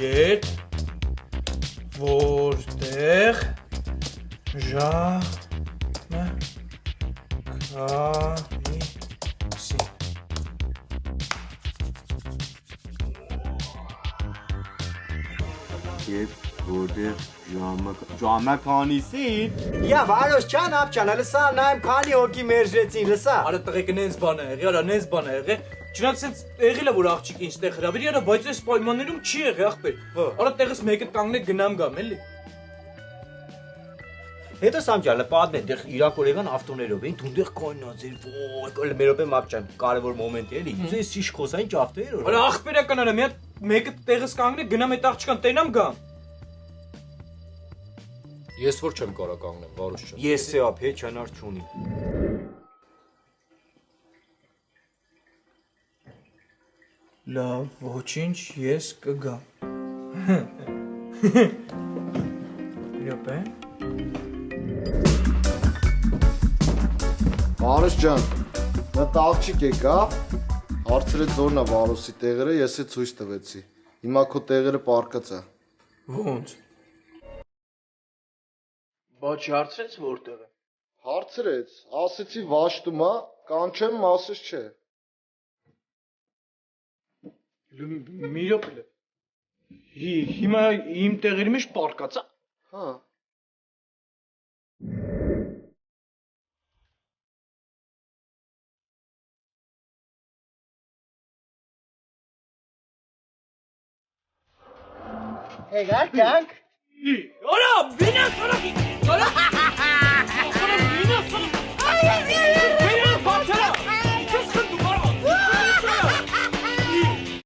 Ետ որտեղ ժամը քանիսին Եվ որտեղ ժամը քանիսին Յա Վարոս ջան, ապչան, լսա, նայեմ քանի հոգի մերժեցին, լսա։ Արա տղեկը նենց բան է եղել, արա նենց բան է եղել Չնայած սենց եղել է որ աղջիկը ինձ տեղ հրավիրի, արա բայց այս պայմաններում չի եղել ախպեր Արա տեղս մեկը կանգնեք գնամ գամ էլի Հետո Սամջանը պատմեն, դեղ իրակորեգան ավտոներով էին, դունդեղ կայնած էր, ոյ, մեր օպե մապչան, կարևոր մոմենտ է էլի, ուզես շիշ խոսային ճավտեր որ։ Արա ախպերական արա, մի հատ մեկը տեղս կանգնեք գնամ այդ աղջկան տենամ գամ Ես որ չեմ կարա կանգնեմ, Վարուս ջան։ Ես է ապ, հետ չանար չունի։ Լավ, ոչինչ, ես կգամ Իրոպե Վարուս ջան, նա տաղջիկ եկավ, հարցրեց որն է Վարուսի տեղերը, ես է ցույց տվեցի։ Հիմա քո տեղերը պարկած է։ Ոնց Բա չհարցրեց որտեղ է Հարցրեց, ասեցի վաշտում է, կանչեմ մասս չէ։ Մի րոպե Հիմա իմ տեղերի մեջ պարկած է Հա։ Եկանք։ Արա, բինաս, արա,